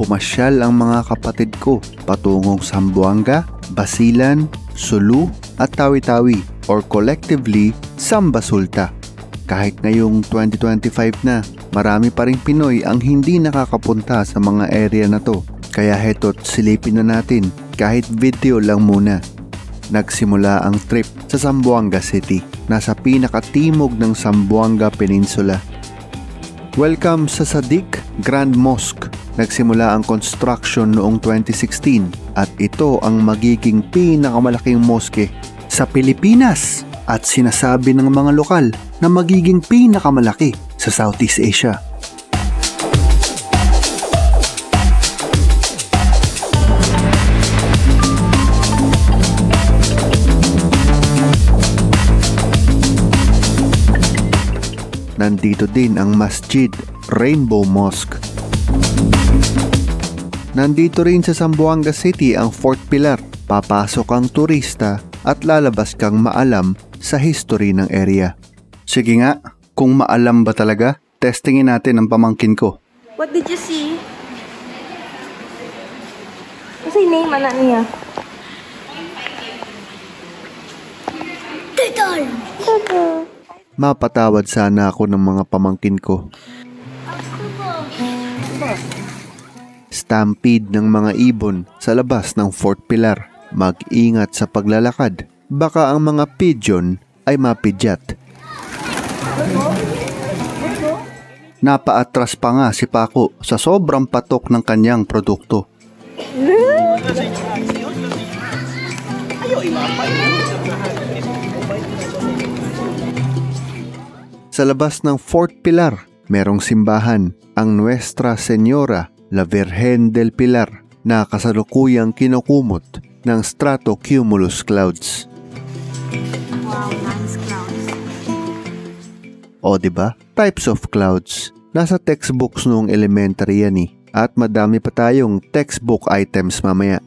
pumasyal ang mga kapatid ko patungong Zamboanga, Basilan, Sulu at Tawi-Tawi or collectively Samba Sulta. Kahit ngayong 2025 na, marami pa ring Pinoy ang hindi nakakapunta sa mga area na to. Kaya heto't silipin na natin kahit video lang muna. Nagsimula ang trip sa Zamboanga City, nasa pinakatimog ng Zamboanga Peninsula. Welcome sa Sadiq Grand Mosque. Nagsimula ang construction noong 2016 at ito ang magiging pinakamalaking mosque sa Pilipinas at sinasabi ng mga lokal na magiging pinakamalaki sa Southeast Asia. Nandito din ang Masjid Rainbow Mosque. Nandito rin sa Zamboanga City ang Fort Pilar. Papasok ang turista at lalabas kang maalam sa history ng area. Sige nga, kung maalam ba talaga, testingin natin ang pamangkin ko. What did you see? What's your name, anak niya? Tutol! Tutol! Mapatawad sana ako ng mga pamangkin ko. Stampede ng mga ibon sa labas ng Fort Pilar. Mag-ingat sa paglalakad. Baka ang mga pigeon ay mapidyat. Napaatras pa nga si Paco sa sobrang patok ng kanyang produkto. Sa labas ng Fort Pilar, merong simbahan, ang Nuestra Señora la Virgen del Pilar, na kasalukuyang kinukumot ng stratocumulus clouds. Wow, nice clouds. O diba? Types of clouds. Nasa textbooks noong elementary yan at madami pa tayong textbook items mamaya.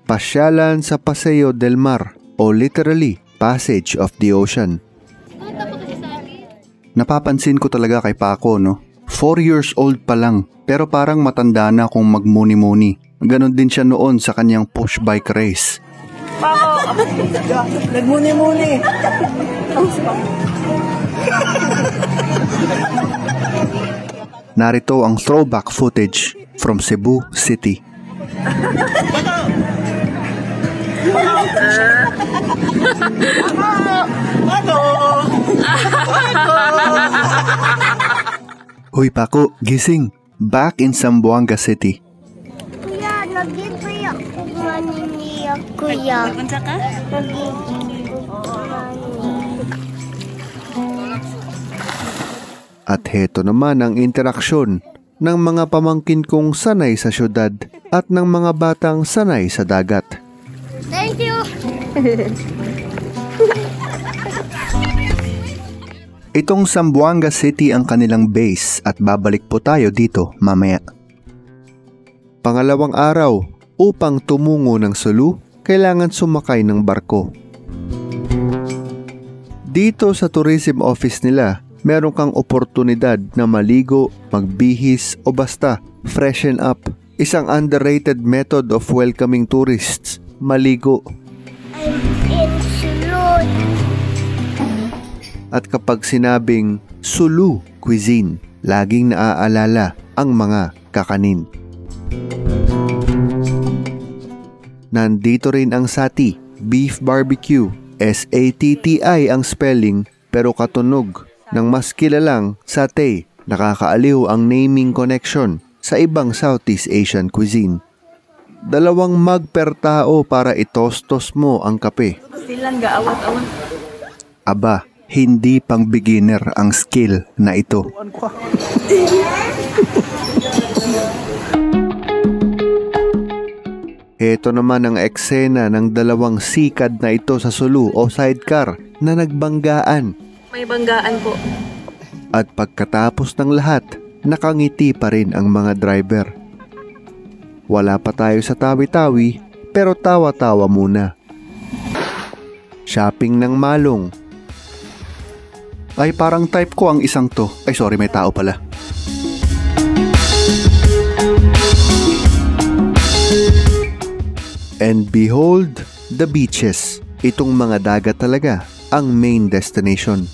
Pasyalan sa Paseo del Mar o literally, Passage of the Ocean. Napapansin ko talaga kay Paco, no? 4 years old pa lang, pero parang matanda na kung magmuni-muni. Ganon din siya noon sa kanyang push bike race. Paco! Nagmuni-muni! Narito ang throwback footage from Cebu City. Hoy Paco, gising! Back in Zamboanga City. Kuya, naging kuya. Maniniyak kuya. Punta ka? At heto naman ang interaksyon ng mga pamangkin kong sanay sa syudad at ng mga batang sanay sa dagat. Thank you. Itong Zamboanga City ang kanilang base at babalik po tayo dito mamaya. Pangalawang araw, upang tumungo ng Sulu, kailangan sumakay ng barko. Dito sa tourism office nila, meron kang oportunidad na maligo, magbihis o basta freshen up. Isang underrated method of welcoming tourists, maligo. I'm in Sulod. At kapag sinabing Sulu cuisine, laging naaalala ang mga kakanin. Nandito rin ang sati, beef barbecue. S-A-T-T-I ang spelling pero katunog ng mas kilalang satay. Nakakaaliw ang naming connection sa ibang Southeast Asian cuisine. 2 mug per tao para itostos mo ang kape. Silang gaawat-awat. Aba, hindi pang beginner ang skill na ito. Ito naman ang eksena ng 2 sikad na ito sa Sulu o sidecar na nagbanggaan. May banggaan po. At pagkatapos ng lahat, nakangiti pa rin ang mga driver. Wala pa tayo sa Tawi-Tawi pero tawa-tawa muna. Shopping ng Malong. Ay parang type ko ang isang to. Ay sorry, may tao pala. And behold, the beaches. Itong mga dagat talaga ang main destination.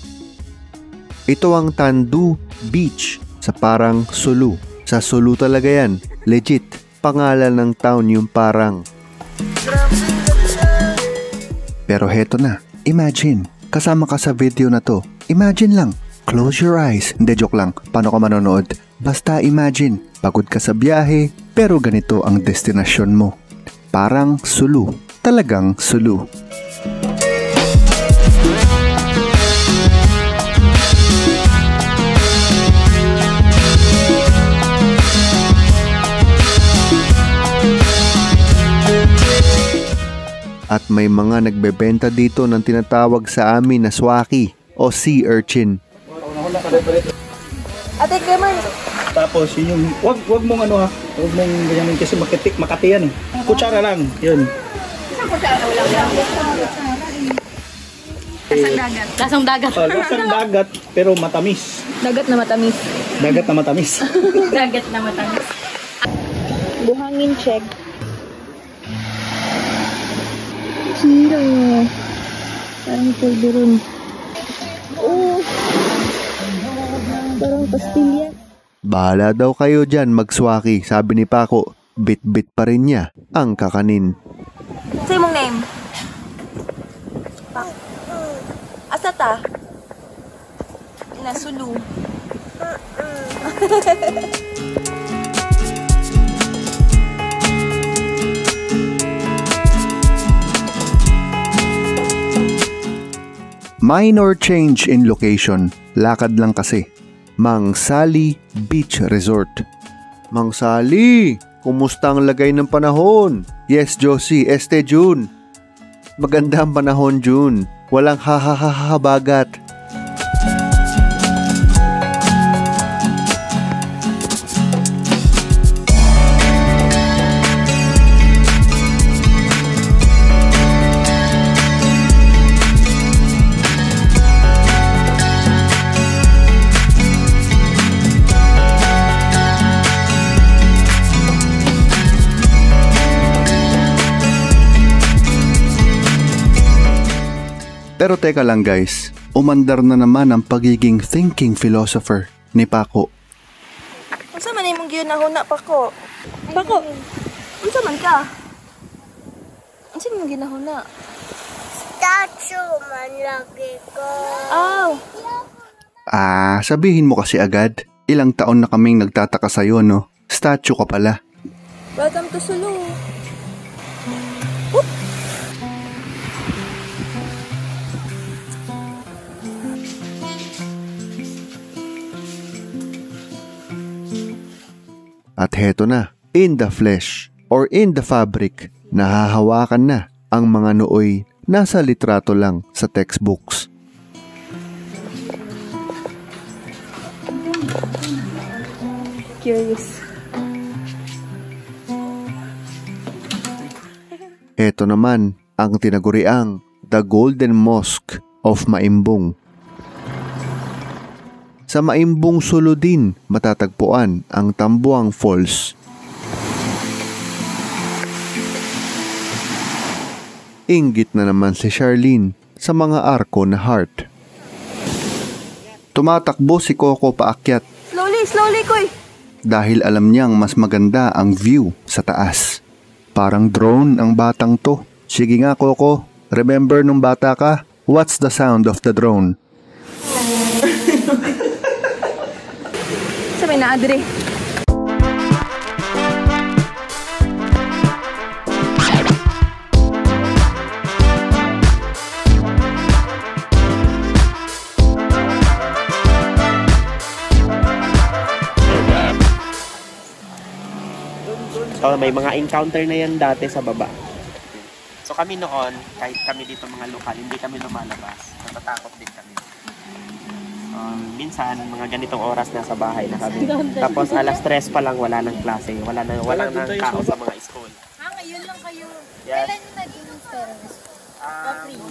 Ito ang Tandu Beach sa parang Sulu. Sa Sulu talaga yan. Legit. Pangalan ng town yung parang. Pero heto na. Imagine, kasama ka sa video na to. Imagine lang. Close your eyes. Hindi, joke lang. Paano ka manonood? Basta imagine, pagod ka sa biyahe, pero ganito ang destinasyon mo. Parang Sulu. Talagang Sulu. At may mga nagbebenta dito ng tinatawag sa amin na swaki o sea urchin. Ate, Kemal. Tapos yun yung, wag mong ano ha, wag mong ganyan kasi makati yan eh. Kutsara lang, yun. Lasang dagat. Lasang dagat. Lasang dagat, pero matamis. Dagat na matamis. Dagat na matamis. Dagat na matamis. Buhangin check. Sira. Parang pulburon. Oh. Parang pastilya. Bahala daw kayo dyan magswaki, sabi ni Paco. Bit-bit pa rin niya ang kakanin. Say mong name. Asa ta? Nasulu. Minor change in location. Lakad lang kasi. Mang Sali Beach Resort. Mang Sali, kumusta ang lagay ng panahon? Yes, Josie, June. Maganda ang panahon, June. Walang hahahaha bagat. Pero teka lang guys, umandar na naman ang pagiging thinking philosopher ni Paco. Unsa man imong ginahuna, Paco? Paco, unsa man ka? Unsa imong ginahuna? Statue man lagi ko. Aw. Sabihin mo kasi agad. Ilang taon na kaming nagtataka sa'yo, no? Statue ka pala. Welcome to Sulu. At heto na, in the flesh or in the fabric, nahahawakan na ang mga nooy nasa litrato lang sa textbooks. Curious. Heto naman ang tinaguriang The Golden Mosque of Maimbong. Sa Maimbong Sulu din matatagpuan ang Tambuang Falls. Inggit na naman si Charlene sa mga arko na heart. Tumatakbo si Coco paakyat. Slowly, Koy. Dahil alam niyang mas maganda ang view sa taas. Parang drone ang batang to. Sige nga Coco, remember nung bata ka? What's the sound of the drone? Sabi na, Adre. So, may mga encounter na yan dati sa baba. So kami noon, kahit kami dito mga lokal, hindi kami lumalabas. Natatakot din kami. Minsan, mga ganitong oras na sa bahay na kami. Tapos alas 3 pa lang, wala nang klase. Wala nang tao sa mga school. Ngayon lang kayo. Yes. Kailan yung naging terrorist?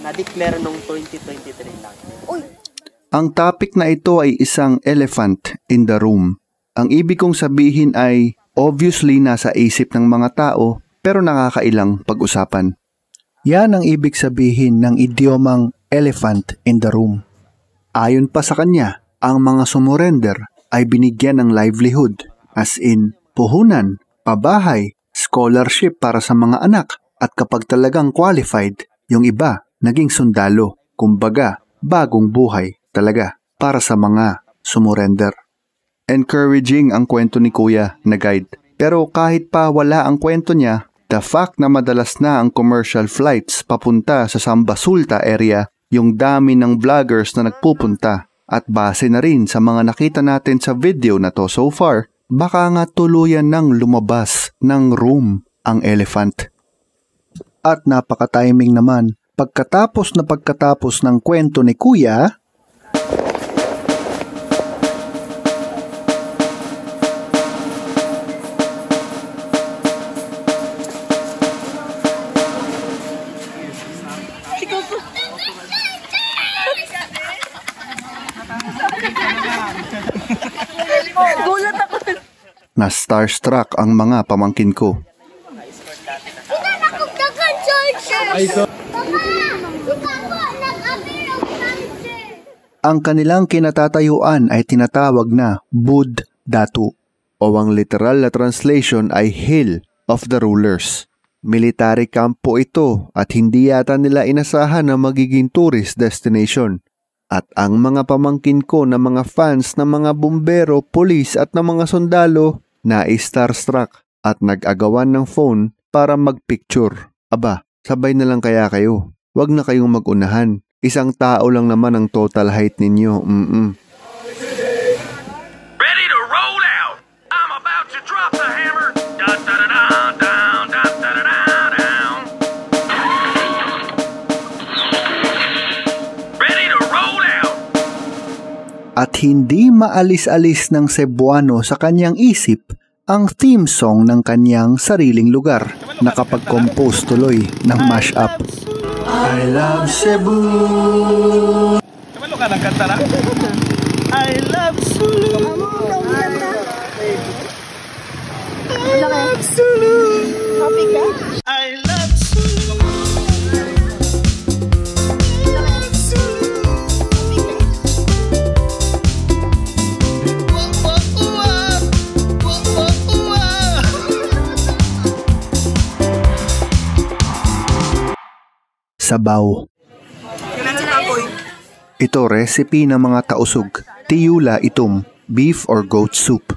Na-declare nung 2023 lang. Uy. Ang topic na ito ay isang elephant in the room. Ang ibig kong sabihin ay obviously nasa isip ng mga tao pero nakakailang pag-usapan. Yan ang ibig sabihin ng idiomang elephant in the room. Ayon pa sa kanya, ang mga sumurrender ay binigyan ng livelihood, as in puhunan, pabahay, scholarship para sa mga anak, at kapag talagang qualified, yung iba naging sundalo, kumbaga bagong buhay talaga para sa mga sumurrender. Encouraging ang kwento ni Kuya na guide. Pero kahit pa wala ang kwento niya, the fact na madalas na ang commercial flights papunta sa Sambasulta area, yung dami ng vloggers na nagpupunta, at base na rin sa mga nakita natin sa video na to so far, baka nga tuluyan nang lumabas ng room ang elephant. At napaka-timing naman, pagkatapos ng kwento ni Kuya, Gulat ako. na starstruck ang mga pamangkin ko. Ang kanilang kinatatayuan ay tinatawag na Bud Datu, o ang literal na translation ay Hill of the Rulers. Military camp po ito at hindi yata nila inasahan na magiging tourist destination. At ang mga pamangkin ko na mga fans ng mga bumbero, pulis at ng mga sundalo na starstruck at nag-agawan ng phone para magpicture. Aba, sabay na lang kaya kayo. Huwag na kayong mag-unahan. Isang tao lang naman ang total height ninyo. Ready to roll out. I'm about to drop the hammer. Da da da da down, da da da da down. Ready to roll out. At hindi maalis-alis ng Cebuano sa kanyang isip ang theme song ng kanyang sariling lugar, nakapag-compose tuloy ng mashup. I love Cebu. Kamalo ka ng kanta na? I love Sulu. I love Sulu. Happy ka? I love Sulu. Sabaw. Ito recipe ng mga tausug. Tiyula itom, beef or goat soup.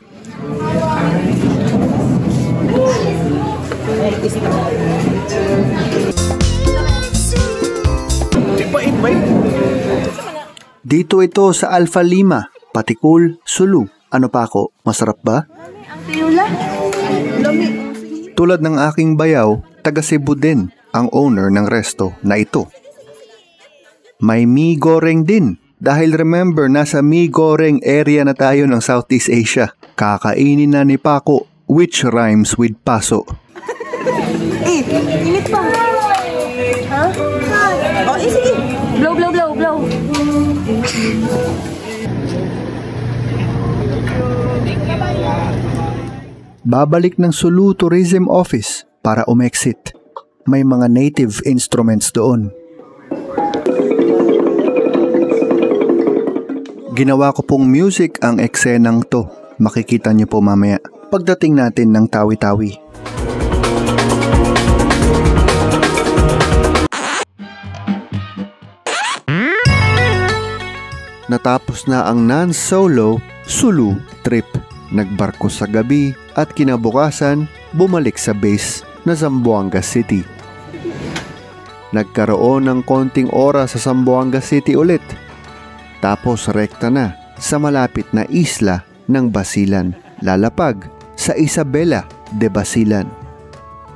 Dito ito sa Alpha Lima, Patikul, Sulu. Ano pa ako? Masarap ba? Ang tiyula. Lami. Tulad ng aking bayaw, taga Cebu din ang owner ng resto na ito. May mi goreng din dahil remember nasa mi goreng area na tayo ng Southeast Asia. Kakainin na ni Paco, which rhymes with paso. Init pa. Ha? Oh, sige. Blow, blow, blow, blow. Babalik ng Sulu Tourism Office para umexit. May mga native instruments doon. Ginawa ko pong music ang eksenang to. Makikita niyo po mamaya pagdating natin ng Tawi-Tawi. Natapos na ang non-solo Sulu trip. Nagbarko sa gabi at kinabukasan bumalik sa base na Zamboanga City. Nagkaroon ng konting oras sa Zamboanga City ulit. Tapos rekta na sa malapit na isla ng Basilan, lalapag sa Isabela de Basilan.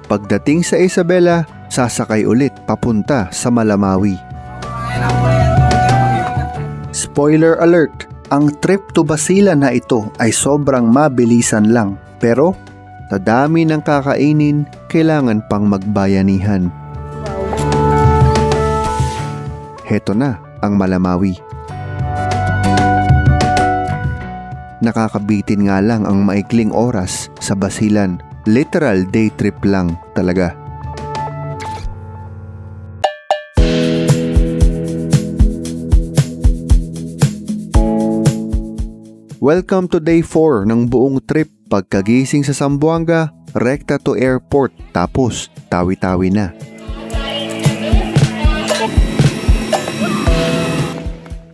Pagdating sa Isabela, sasakay ulit papunta sa Malamawi. Spoiler alert, ang trip to Basilan na ito ay sobrang mabilisan lang, pero sa dami ng kakainin, kailangan pang magbayanihan. Heto na ang Malamawi. Nakakabitin nga lang ang maikling oras sa Basilan, Literal day trip lang talaga. Welcome to day 4 ng buong trip. Pagkagising sa Zamboanga, rekta to airport, tapos Tawi-Tawi na.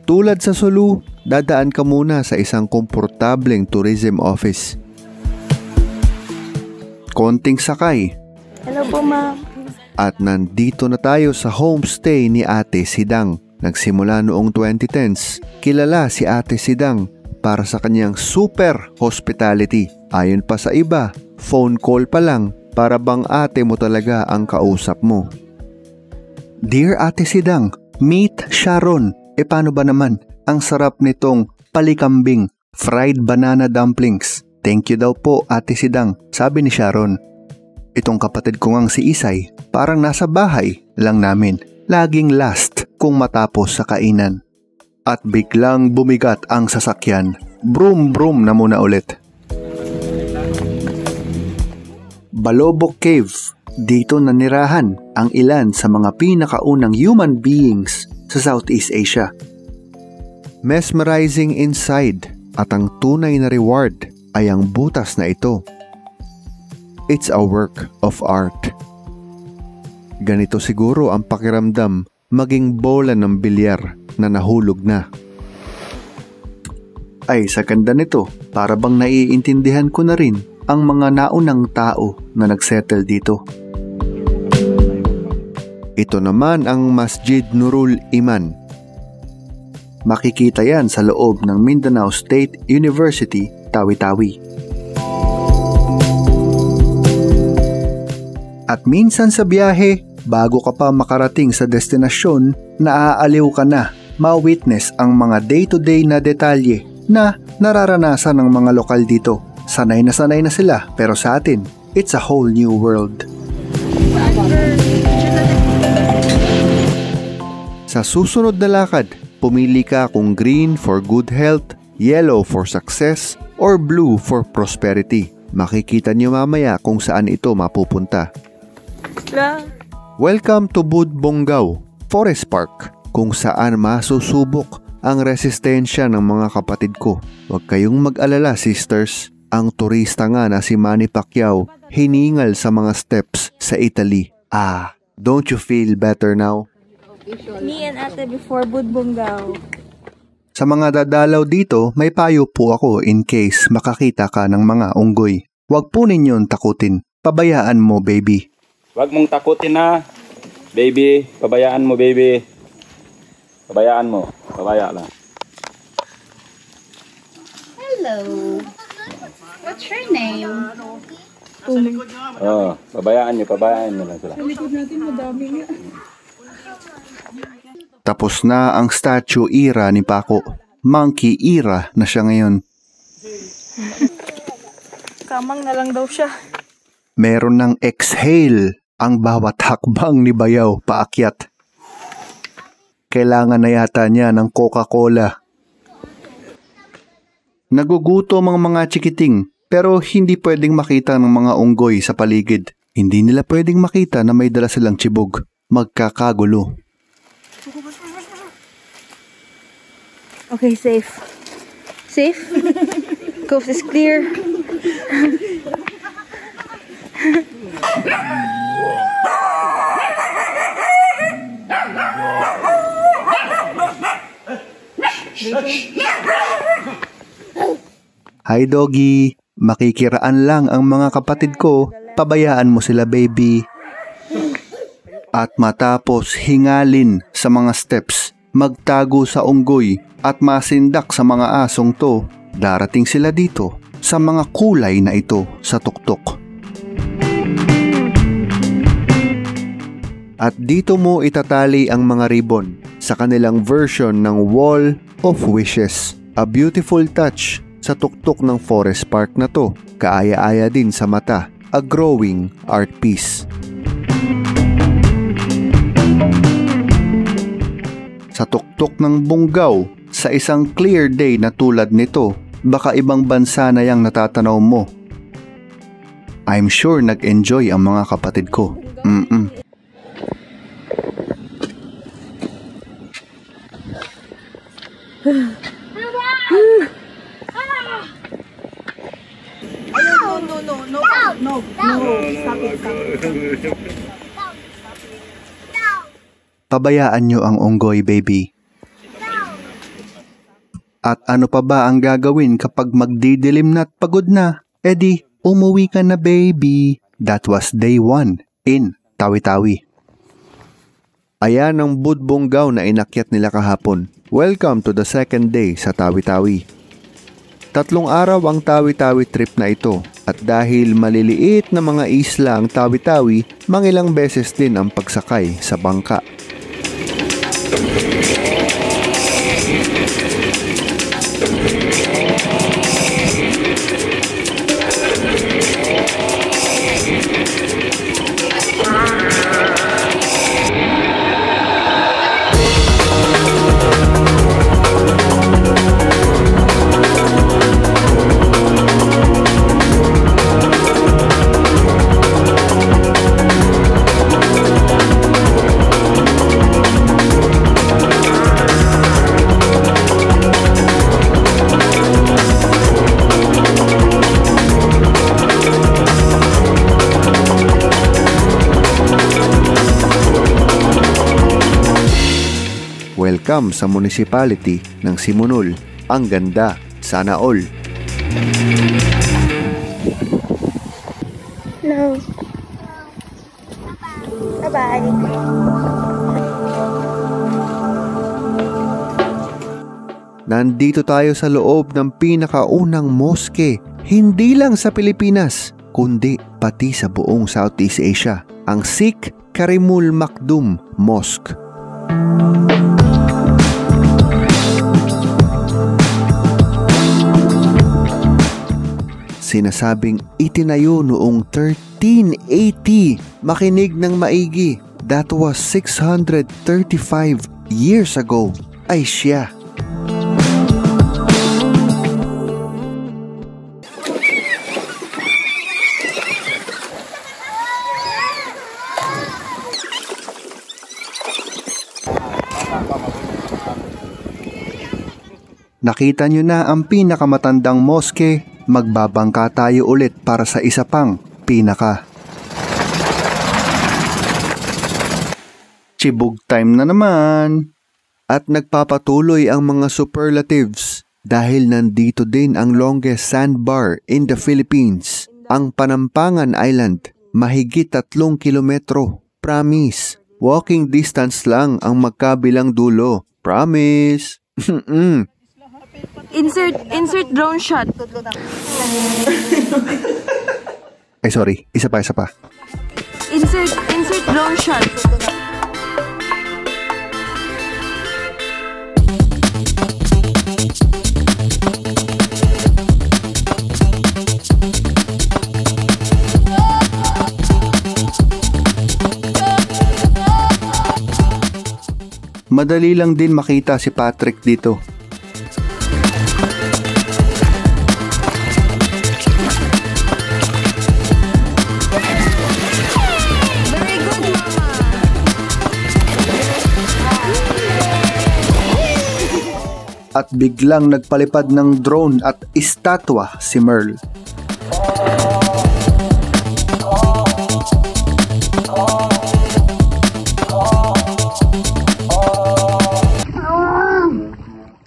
Tulad sa Sulu, dadaan ka muna sa isang komportableng tourism office. Konting sakay. Hello po, ma'am. At nandito na tayo sa homestay ni Ate Sidang. Nagsimula noong 2010s. Kilala si Ate Sidang para sa kanyang super hospitality. Ayon pa sa iba, phone call pa lang para bang ate mo talaga ang kausap mo. Dear Ate Sidang, meet Sharon. Paano ba naman? Ang sarap nitong palikambing, fried banana dumplings. Thank you daw po Ate Sidang, sabi ni Sharon. Itong kapatid ko ngang si Isay, parang nasa bahay lang namin. Laging last kung matapos sa kainan. At biglang bumigat ang sasakyan. Broom broom na muna ulit. Balobok Cave. Dito nanirahan ang ilan sa mga pinakaunang human beings sa Southeast Asia. Mesmerizing inside at ang tunay na reward ay ang butas na ito. It's a work of art. Ganito siguro ang pakiramdam maging bola ng bilyar na nahulog na. Ay, sa ganda nito, para bang naiintindihan ko na rin ang mga naunang tao na nagsettle dito. Ito naman ang Masjid Nurul Iman. Makikita yan sa loob ng Mindanao State University, Tawi-Tawi. At minsan sa biyahe, bago ka pa makarating sa destinasyon, naaaliw ka na ma-witness ang mga day-to-day na detalye na nararanasan ng mga lokal dito. Sanay na sila, pero sa atin, it's a whole new world. Sa susunod na lakad, pumili ka kung green for good health, yellow for success, or blue for prosperity. Makikita niyo mamaya kung saan ito mapupunta. Welcome to Budbongao Forest Park, kung saan masusubok ang resistensya ng mga kapatid ko. Huwag kayong mag-alala, sisters. Ang turista nga na si Manny Pacquiao hiningal sa mga steps sa Italy. Don't you feel better now? Me and Ate before Budbongao. Sa mga dadalaw dito, may payo po ako in case makakita ka ng mga unggoy. Huwag po ninyong takutin. Pabayaan mo, baby. Huwag mong takutin na, baby. Pabayaan mo, baby. Pabayaan mo. Pabaya lang. Hello. What's your name? Pabayaan nyo lang sila. Tapos na ang statue era ni Paco. Monkey era na siya ngayon. Kamang na lang daw siya. Meron ng exhale ang bawat hakbang ni Bayaw paakyat. Kailangan na yata niya ng Coca-Cola. Nagugutom ang mga chikiting pero hindi pwedeng makita ng mga unggoy sa paligid. Hindi nila pwedeng makita na may dala silang chibog. Magkakagulo. Okay, safe. Safe? Coast is clear. Hi doggy, makikiraan lang ang mga kapatid ko, pabayaan mo sila baby. At matapos hingalin sa mga steps, magtago sa unggoy at masindak sa mga asong to, darating sila dito sa mga kulay na ito sa tuktok. At dito mo itatali ang mga ribbon sa kanilang version ng Wall of Wishes. A beautiful touch sa tuktok ng forest park na to. Kaaya-aya din sa mata. A growing art piece. Sa tuktok ng Bungaw, sa isang clear day na tulad nito, baka ibang bansa na yang natatanaw mo. I'm sure nag-enjoy ang mga kapatid ko. Pabayaan nyo ang unggoy, baby. At ano pa ba ang gagawin kapag magdidilim na at pagod na? Edi, umuwi ka na, baby. That was day 1 in Tawi-Tawi. Ayan ang budbonggaw na inakyat nila kahapon. Welcome to the second day sa Tawi-Tawi. 3 araw ang Tawi-Tawi trip na ito. At dahil maliliit na mga isla ang Tawi-Tawi, mangilang beses din ang pagsakay sa bangka. Welcome sa municipality ng Simunul. Ang ganda, sana all. No. Bye-bye. Nandito tayo sa loob ng pinakaunang moske, hindi lang sa Pilipinas, kundi pati sa buong Southeast Asia, ang Sikh Karimul Makdum Mosque. Sinasabing itinayo noong 1380. Makinig ng maigi. That was 635 years ago. Ay siya. Nakita nyo na ang pinakamatandang moske. Magbabangka tayo ulit para sa isa pang pinaka. Chibog time na naman. At nagpapatuloy ang mga superlatives dahil nandito din ang longest sandbar in the Philippines, ang Panampangan Island, mahigit 3 kilometro. Promise, walking distance lang ang magkabilang dulo. Promise. Insert drone shot. Ay sorry, isa pa. Insert drone shot. Madali lang din makita si Patrick dito. At biglang nagpalipad ng drone at estatwa si Merl.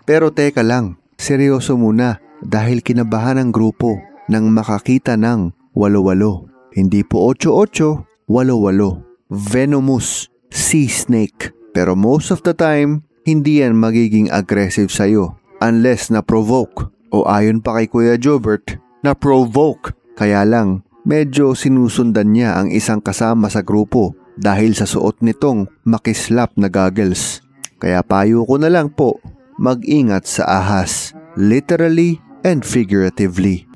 Pero teka lang, seryoso muna dahil kinabahan ang grupo nang makakita ng walo-walo. Hindi po 8-8, walo-walo. Venomous sea snake. Pero most of the time, hindi yan magiging aggressive sa'yo unless na-provoke. O ayon pa kay Kuya Jobert, na-provoke. Kaya lang, medyo sinusundan niya ang isang kasama sa grupo dahil sa suot nitong makislap na goggles. Kaya payo ko na lang po, mag-ingat sa ahas, literally and figuratively.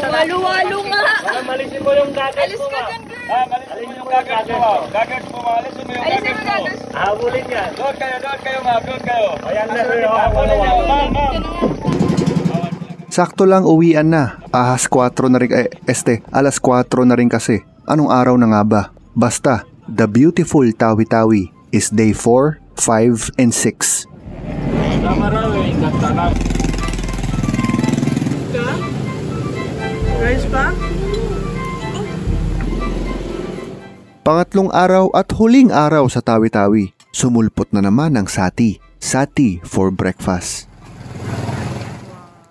Walo-walo nga. Malisin mo yung gaggles mo. Malisin mo yung gaggles mo. Gaggles mo, malisin mo yung gaggles mo. Habulin yan. Doon kayo, doon kayo. Ayan na sa'yo. Habulin yan. Sakto lang uwian na. Alas 4 na rin, alas 4 na rin kasi. Anong araw na nga ba? Basta, the beautiful Tawi-Tawi is day 4, 5, and 6. Guys pa? Pangatlong araw at huling araw sa Tawi-Tawi. Sumulpot na naman ang sati. Sati for breakfast.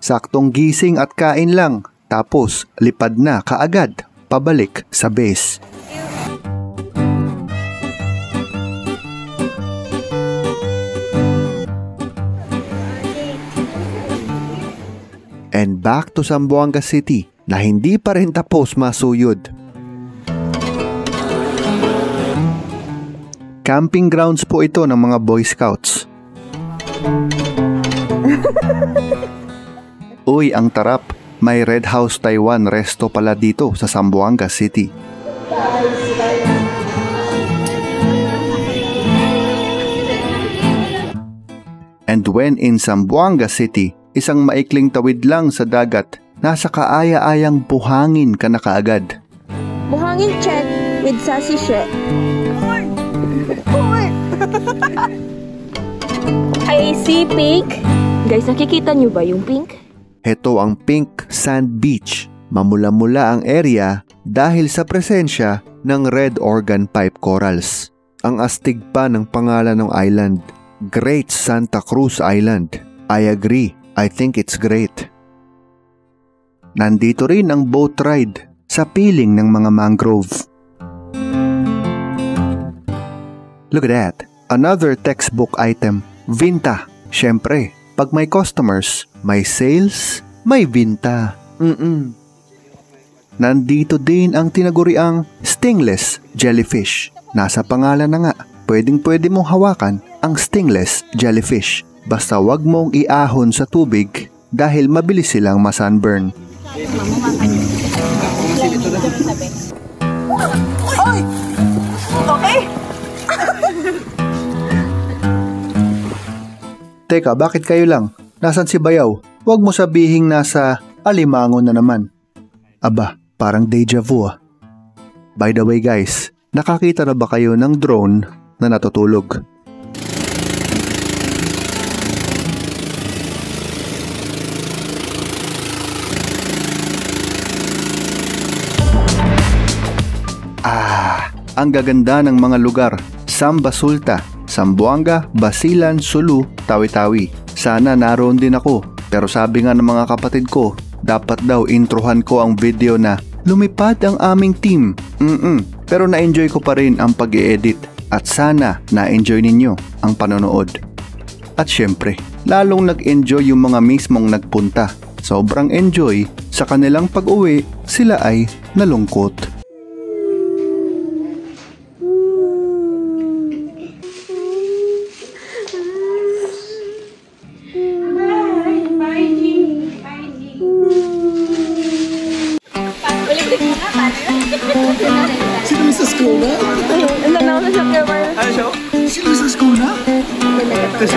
Saktong gising at kain lang, tapos lipad na kaagad, pabalik sa base. And back to Zamboanga City na hindi pa rin tapos masuyod. Camping grounds po ito ng mga Boy Scouts. Uy, ang tarap. May Red House Taiwan resto pala dito sa Zamboanga City. And when in Zamboanga City, isang maikling tawid lang sa dagat, nasa kaaya-ayang buhangin ka na kaagad. Buhangin check with sassy shit. I see pink. Guys, nakikita nyo ba yung pink? Heto ang Pink Sand Beach. Mamula-mula ang area dahil sa presensya ng red organ pipe corals. Ang astig pa ng pangalan ng island, Great Santa Cruz Island. I agree, I think it's great. Nandito rin ang boat ride sa piling ng mga mangrove. Look at that, another textbook item, Vinta. Syempre, pag may customers, may sales, may Vinta. Nandito din ang tinaguriang stingless jellyfish. Nasa pangalan na nga, pwedeng-pwede mong hawakan ang stingless jellyfish. Basta wag mong iahon sa tubig dahil mabilis silang masunburn. Oy! Okay? Teka, bakit kayo lang? Nasaan si Bayaw? Huwag mo sabihing nasa Alimango na naman. Aba, parang deja vu ah. By the way guys, nakakita na ba kayo ng drone na natutulog? Ang gaganda ng mga lugar. Samba Sulta, Zamboanga, Basilan, Sulu, Tawi-Tawi. Sana naroon din ako. Pero sabi nga ng mga kapatid ko, dapat daw introhan ko ang video na lumipad ang aming team. Pero na-enjoy ko pa rin ang pag-i-edit. At sana na-enjoy ninyo ang panonood. At syempre, lalong nag-enjoy yung mga mismong nagpunta. Sobrang enjoy, sa kanilang pag-uwi, sila ay nalungkot. Sino sa school na? Ano na ako sa shock naman? Sino sa school na? Kasi,